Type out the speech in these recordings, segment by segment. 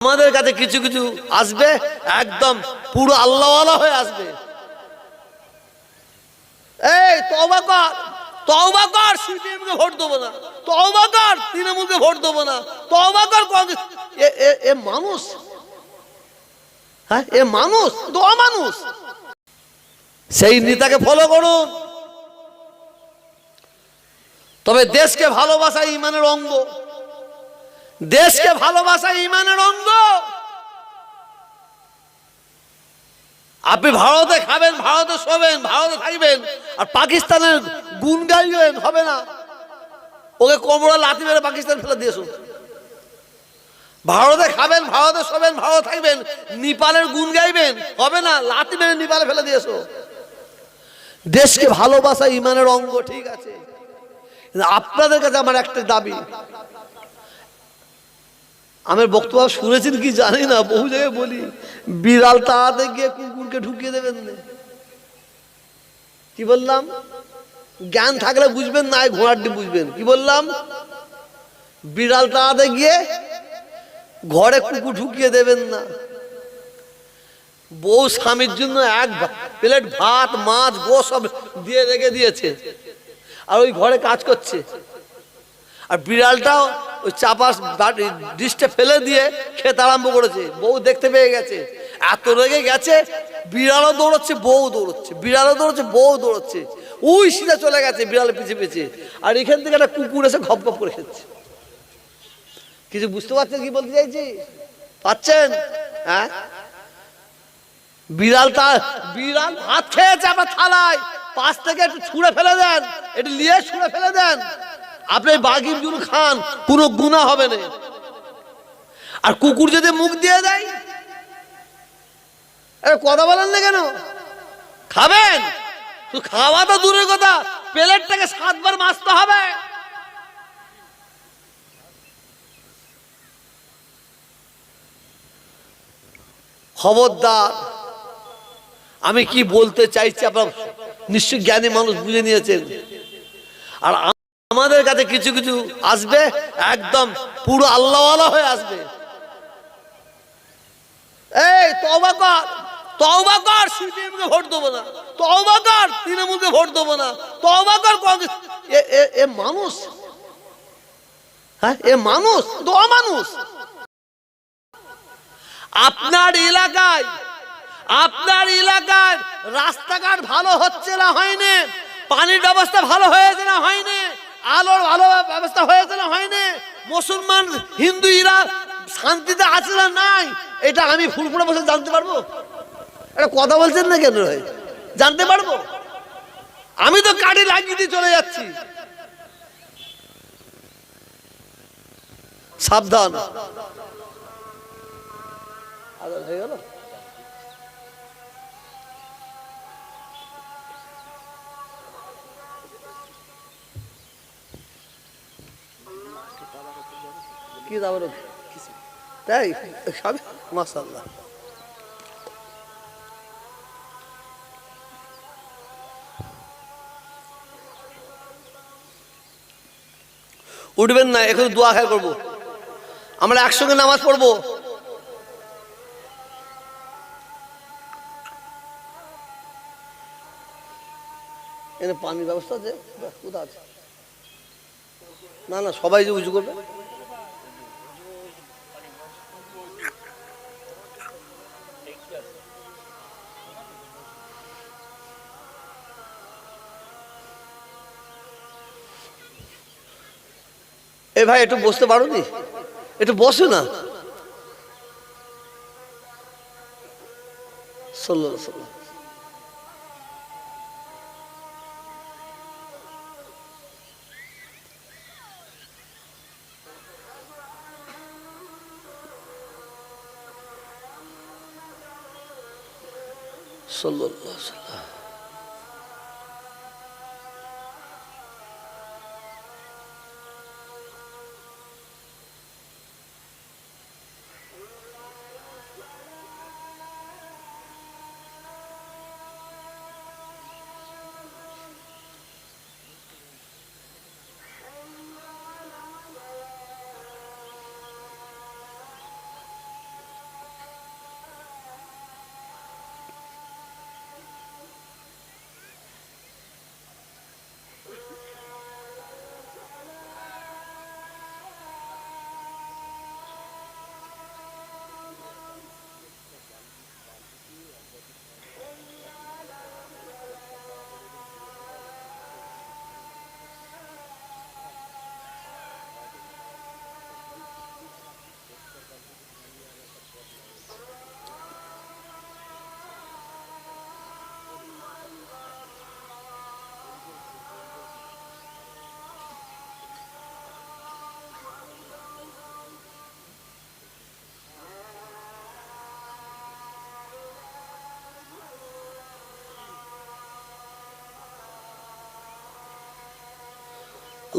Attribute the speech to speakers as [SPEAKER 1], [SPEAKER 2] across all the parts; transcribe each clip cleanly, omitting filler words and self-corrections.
[SPEAKER 1] আমাদের কাছে কিছু কিছু আসবে একদম পুরো আল্লাহওয়ালা হয়ে আসবে। এই তওবা কর, তওবা কর, সিপিএমকে ভোট দেবো না, তওবা কর, তৃণমূলকে ভোট দেবো না, তওবা কর কংগ্রেস। এ মানুষ? হ্যাঁ, এ মানুষ তো অমানুষ। সেই নেতাকে ফলো করুন। তবে দেশকে ভালোবাসা ইমানের অঙ্গ, দেশকে ভালোবাসা ইমানের অঙ্গ। আপনি ভারতে খাবেন, ভারতে শোবেন, ভারতে থাকবেন, আর পাকিস্তানের গুণ গাইবেন, হবে না। ওকে কোমরে লাথি মেরে পাকিস্তান ফেলে দিয়েছো। ভারতে খাবেন, ভারতে শোবেন, ভারতে থাকবেন, নেপালের গুণ গাইবেন, হবে না, লাথি মেরে নেপালে ফেলে দিয়েছো। দেশকে ভালোবাসা ইমানের অঙ্গ, ঠিক আছে। আপনাদের কাছে আমার একটা দাবি, আমি বক্তব্য শুনেছেন কি জানি না, বহু জায়গায় বলি, বিড়াল তাড়াতে গিয়ে কুকুরকে ঢুকিয়ে দেবেন না। কি বললাম? জ্ঞান থাকলে বুঝবেন, না ঘোড়াটি বুঝবেন। কি বললাম? বিড়াল তাড়াতে গিয়ে ঘরে কুকুর ঢুকিয়ে দেবেন না। বউ স্বামীর জন্য এক প্লেট ভাত, মাছ, গোশ সব দিয়ে রেখে দিয়েছে, আর ওই ঘরে কাজ করছে, আর বিড়ালটাও ওই চাপা ডিশটা ফেলে দিয়ে খেতে আরম্ভ করেছে। বউ দেখতে পেয়ে গেছে, এত রেগে গেছে, বিড়ালও দৌড়চ্ছে, বউ দৌড়চ্ছে, বিড়ালও দৌড়চ্ছে, বউ দৌড়চ্ছে, ওই সিধা চলে গেছে বিড়ালের পিছে পিছে, আর এখান থেকে একটা কুকুর এসে ঘপ ঘপ করে খেচ্ছে। কিছু বুঝতে পারছেন কি বলতে চাইছি? পাচ্ছেন? হ্যাঁ, বিড়াল ভাত খেয়েছে আপনার থালায়, পাশ থেকে একটু ছুঁড়ে ফেলে দেন, একটু নিয়ে ছুঁড়ে ফেলে দেন, আপনি বাঘির জন্য খান, কোনো গুনাহ হবে না। আর কুকুর যদি মুখ দিয়ে দেয়, কথা বলেন না কেন? খাবেন তো, খাওয়া তো দূরের কথা, প্লেটটাকে 7 বার মাজতে হবে। খবরদার। আমি কি বলতে চাইছি আপনার নিশ্চয় জ্ঞানী মানুষ বুঝে নিয়েছেন। আর আমাদের কাছে কিছু কিছু আসবে একদম পুরো আল্লাহওয়ালা হয়ে আসবে। এই তওবা কর, তওবা কর, সিপিএমকে ভোট দেবো না, তওবা কর, তৃণমূলকে ভোট দেবো না, তওবা কর কংগ্রেস। এ মানুষ? হ্যাঁ, এ মানুষ তো অমানুষ। আপনার এলাকায়, আপনার এলাকার রাস্তাঘাট ভালো হচ্ছে না, হয়নি, পানির ব্যবস্থা ভালো হয়েছে না, হয়নি, আলোর ভালো ব্যবস্থা হয়েছে না, হয়নি, মুসলমান হিন্দু এরা শান্তিতে আছে না, নাই, এটা আমি ফুলপুরে বসে জানতে পারবো? এটা কথা বলছেন না কেন? জানতে পারবো? আমি তো কাঠি লাগিয়ে দিয়ে চলে যাচ্ছি। সাবধান। হয়ে গেল? কি দাবার? তাই মাশাআল্লাহ। উঠবেন না, এখন দোয়া খায় করবো, আমরা একসঙ্গে নামাজ পড়বো। এখানে পানির ব্যবস্থা আছে? কোথায় আছে? না না, সবাই যে উঁচু করবে। এ ভাই, একটু বসতে পারো নি? একটু বসে না। সাল্লাল্লাহু আলাইহি ওয়াসাল্লাম। সাল্লাল্লাহু আলাইহি ওয়াসাল্লাম।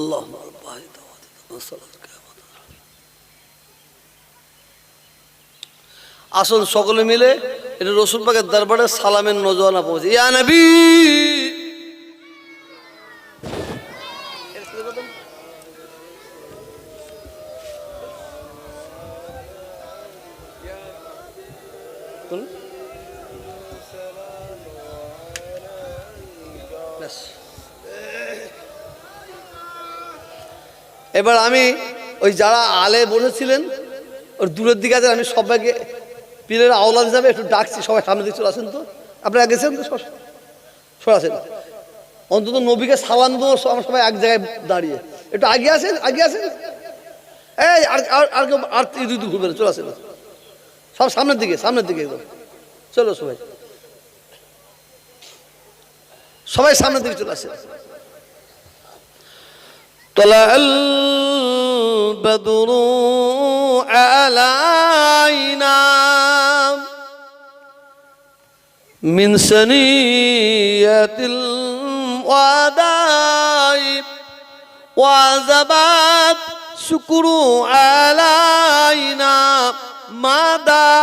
[SPEAKER 1] আল্লাহ আসুন সকলে মিলে এটা রসুল পাকের দরবারে সালামের নজরানা পৌঁছে। ইয়া নবী এবার আমি ওই যারা আলে বসেছিলেন ওর দূরের দিকে আছে, আমি সবাইকে পীরের আওলাদ হিসাবে একটু ডাকছি, সবাই সামনে দিকে চলে আসেন তো। আপনারা গেছেন তো সরাসেন, অন্তত নবীকে সালাম দেবো আমরা সবাই এক জায়গায় দাঁড়িয়ে। একটু আগে আসেন, আগে আসেন। এই আর কেউ আর দুই ঘুরবেন, চলে আসেন সব সামনের দিকে, সামনের দিকে একদম চলো সবাই, সবাই সামনের দিকে চলে আসেন। طلع البدر علينا من سنية الوداع وزبات شكر علينا مدى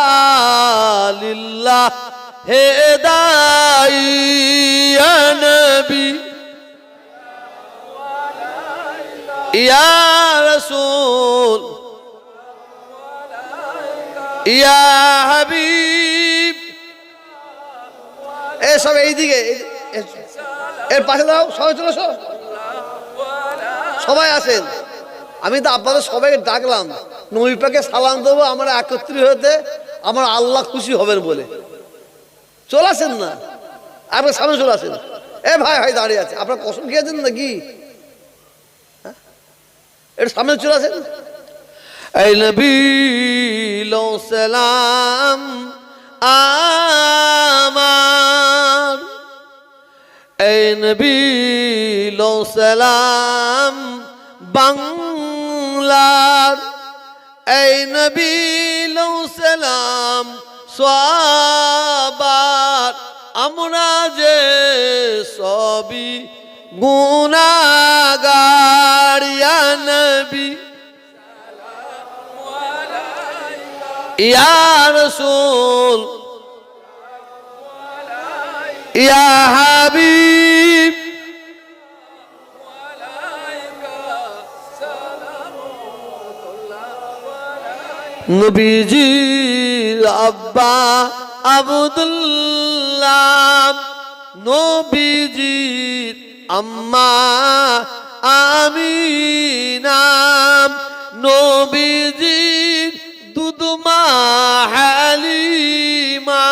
[SPEAKER 1] لله هداي يا نبي يا رسول يا حبيب। সব এইদিকে, এর পাশে দাও, সবাই চলে এসো, সবাই আসেন। আমি তো আপনাদের সবাইকে ডাকলাম নবী পাকে সালাম দেবো, আমরা একত্রিত হতে আমার আল্লাহ খুশি হবেন বলে। চলে আসেন না, আপনার সামনে চলে আসেন। ভাই ভাই দাঁড়িয়ে আছে, আপনার কসম খেয়েছেন নাকি? এর সামনে চলে আসেন। এই নবী লো সালাম আমার, এই নবী লো সালাম বাংলার, এই নবী লো সালাম সবার, আমরা যে সবই গুনাহগার। ইয়া নবী ইয়া রাসূল ইয়া হাবিব, নবীজির আব্বা আব্দুল্লাহ, নবীজির আম্মা আমিনা, নবীজির দুধমা হালিমা,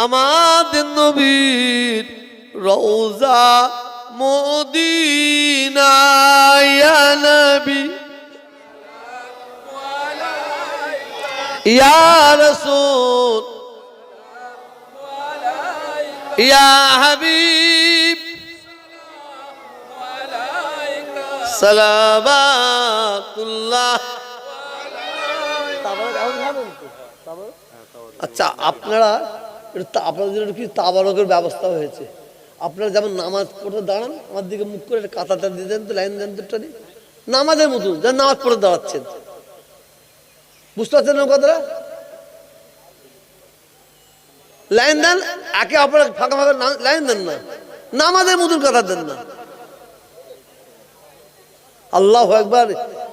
[SPEAKER 1] আমাদের নবীর রওজা মদিনা। ইয়া নবী ইয়া রাসূল ইয়া হাবিব, সালাবাতুল্লাহ। আচ্ছা আপনারা আপনাদের জন্য কি তাবারকের ব্যবস্থা হয়েছে? আপনারা যেমন নামাজ পড়তে দাঁড়ান, আমার দিকে মুখ করে কাতাটা দিয়ে দেন তো, লাইন দেন তো, নামাজের মতন যেন নামাজ পড়ে দাঁড়াচ্ছেন। বুঝতে পারছেন না কথাটা? লাইন দেন, একে অপরের ফাঁকা ফাঁকা লাইন দেন না, নামাজের মতন কথা দেন না। আল্লাহু আকবার।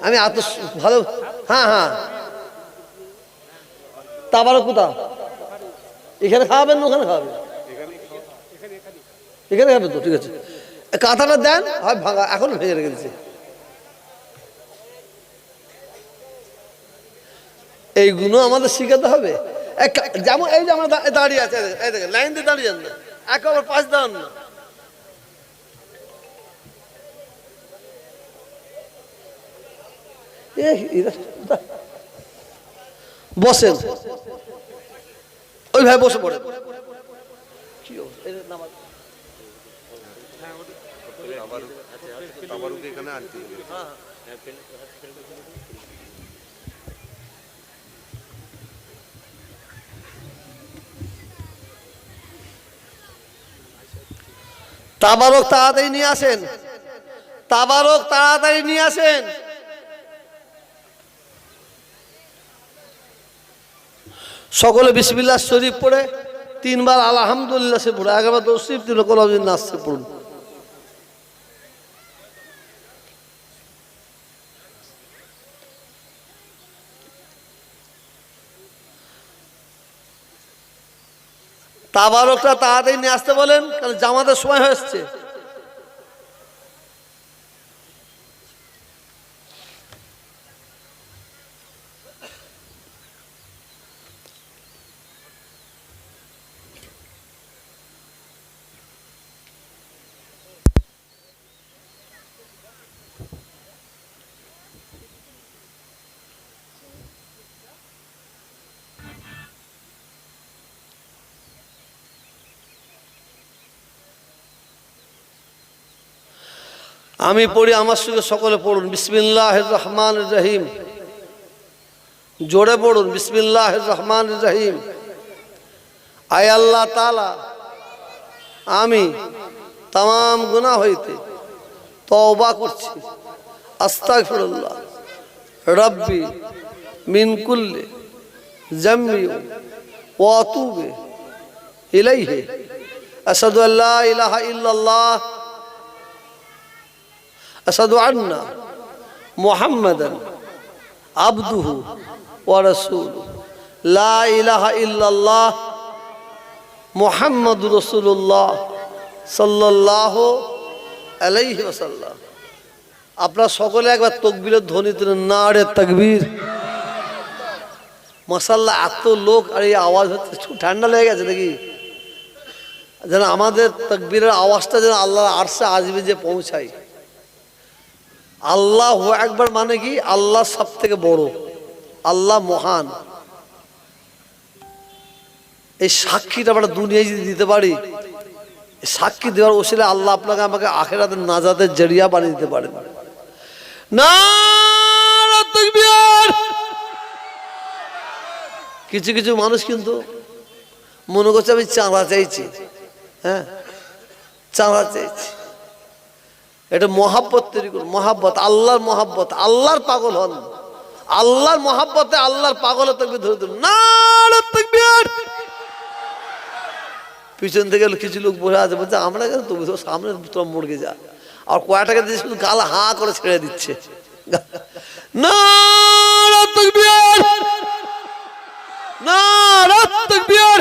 [SPEAKER 1] আমি এত ভালো, হ্যাঁ হ্যাঁ, তাবারক কোথাও এখানে খাওয়াবেন না ওখানে খাওয়াবেন? এখানে খাবে তো, ঠিক আছে। কাঁথাটা দেন, হয় ভাঙা, এখন ভেঙে রেখে দিচ্ছে। এইগুলো আমাদের শিখাতে হবে। যেমন এই যে আমরা দাঁড়িয়ে আছে, এই দেখেন লাইন দিয়ে দাঁড়িয়ে যান না, একেবারে পাশ দাঁড়ান না। বসেন, ওই ভাই বসে পড়ে। তাবারক তাড়াতাড়ি নিয়ে আসেন। তাবারক তাড়াতাড়ি নিয়ে আসেন। সকলে বিসমিল্লাহ শরীফ পড়ে 3 বার আলহামদুলিল্লাহ সে পড়ে, একবার দরুদ শরীফ 3 কোন নাচতে পড়ুন। তাবারকটা তাড়াতাড়ি নিয়ে আসতে বলেন, কারণ জামাতের সময় হয়েছে। আমি পড়ি, আমার সঙ্গে সকলে পড়ুন। বিসমিল্লাহির রহমানির রহিম। জোরে পড়ুন, বিসমিল্লাহির রহমানির রহিম। আয় আল্লাহ তাআলা, আমি তাম গুনাহ হইতে তওবা করছি। আস্তাগফিরুল্লাহ রব্বি মিন কুল্লি যামবি ওয়া আতুবু ইলাইহি। আশহাদু আল্লা ইলাহা ইল্লাল্লাহ আশহাদু আন্না মুহাম্মাদান আবদুহু ওয়া রাসূলুহু। লা ইলাহা ইল্লাল্লাহ মুহাম্মাদুর রাসূলুল্লাহ সাল্লাল্লাহু আলাইহি ওয়াসাল্লাম। আপনারা সকলে একবার তাকবীরের ধ্বনি তুলেন, নারে তাকবীর। মাশাআল্লাহ, এত লোক আর এই আওয়াজ হচ্ছে, ঠান্ডা লেগে গেছে নাকি? যেন আমাদের তাকবীরের আওয়াজটা যেন আল্লাহর আরশে আজমে যে পৌঁছায়। আল্লাহু আকবার মানে কি? আল্লাহ সব থেকে বড়, আল্লাহ মহান। এই সাক্ষীটা আমরা দুনিয়ায় যদি দিতে পারি, সাক্ষী দেওয়ার ওসিলা আল্লাহ আপনাকে আমাকে আখিরাতের নাজাতের জরিয়া বানিয়ে দিতে পারেন। নারে তাকবীর। কিছু কিছু মানুষ কিন্তু মনে করছে আমি চাঁদা চাইছি, হ্যাঁ চাঁদা চাইছি। এটা মহাব্বত তৈরি করুন, মহাব্বত, আল্লাহর মহাব্বত। আল্লাহর পাগল হন, আল্লাহর মহাব্বতে আল্লাহর পাগলের তাকবীর ধরে দিন, নারে তাকবীর। পিছন থেকে কিছু লোক বসে আছে, বলছে আমরা কেন, তুমি তো সামনে তোরা মুড়কে যা। আর কয়টাকে দিয়ে শুধু গাল হা করে ছেড়ে দিচ্ছে। নারে তাকবীর, নারে তাকবীর।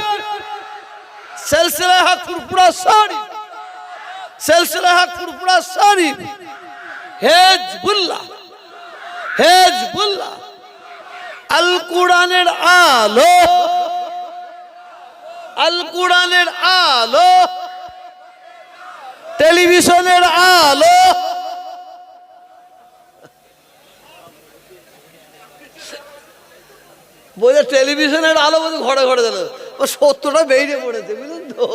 [SPEAKER 1] সিলসিলা হক ফুরফুরা শরীফ, সিলসিলা হক ফুরফুরা শরীফ। Hezbollah, Hezbollah. আল কোরআনের আলো, আল কোরআনের আলো, টেলিভিশনের আলো। বলে টেলিভিশনের আলো বলতে ঘরে ঘরে গেল, ও 70টা বেরিয়ে পড়েছে, বুঝলেন তো।